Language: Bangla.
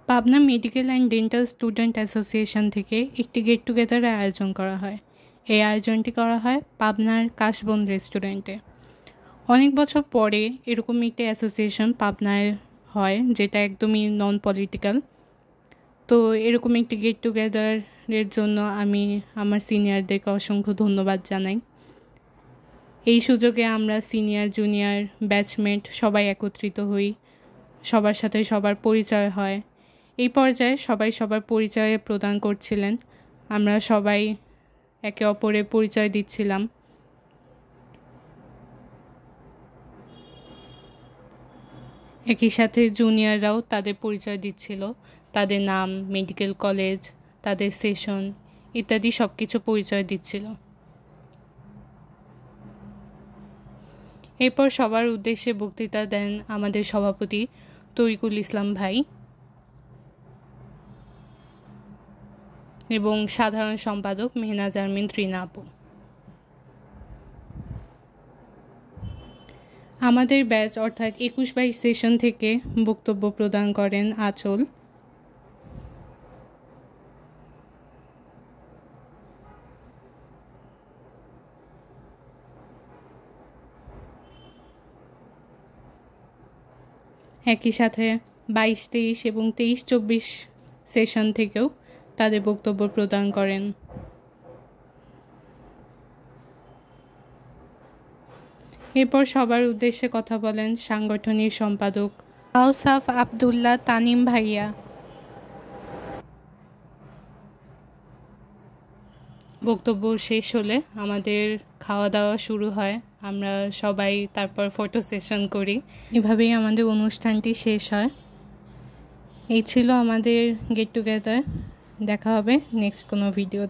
Pabna medical and dental student association থেকে একটি গেট টুগেদারের আয়োজন করা হয়। এই আয়োজনটি করা হয় পাবনার কাশবন রেস্টুরেন্টে। অনেক বছর পরে এরকম একটি অ্যাসোসিয়েশন পাবনায় হয়, যেটা একদমই নন পলিটিক্যাল। তো এরকম একটি গেট টুগেদারের জন্য আমি আমার সিনিয়রদেরকে অসংখ্য ধন্যবাদ জানাই। এই সুযোগে আমরা সিনিয়র জুনিয়র ব্যাচমেট সবাই একত্রিত হই, সবার সাথে সবার পরিচয় হয়। এই পর্যায়ে সবাই সবার পরিচয় প্রদান করছিলেন, আমরা সবাই একে অপরের পরিচয় দিচ্ছিলাম। একই সাথে জুনিয়ররাও তাদের পরিচয় দিচ্ছিল, তাদের নাম, মেডিকেল কলেজ, তাদের সেশন ইত্যাদি সব কিছু পরিচয় দিচ্ছিল। এরপর সবার উদ্দেশ্যে বক্তৃতা দেন আমাদের সভাপতি তরিকুল ইসলাম ভাই এবং সাধারণ সম্পাদক মেহনা জারমিন ত্রিনা আপু। আমাদের ব্যাচ অর্থাৎ 21-22 সেশন থেকে বক্তব্য প্রদান করেন আঁচল। একই সাথে 22-23 এবং 23-24 সেশন থেকেও তাদের বক্তব্য প্রদান করেন। এরপর সবার উদ্দেশ্যে কথা বলেন সাংগঠনিক সম্পাদক আওসাফ আবদুল্লাহ তানিম ভাইয়া। বক্তব্য শেষ হলে আমাদের খাওয়া দাওয়া শুরু হয়, আমরা সবাই তারপর ফটো সেশন করি। এভাবেই আমাদের অনুষ্ঠানটি শেষ হয়। এই ছিল আমাদের গেট টুগেদার। দেখা হবে নেক্সট কোনো ভিডিওতে।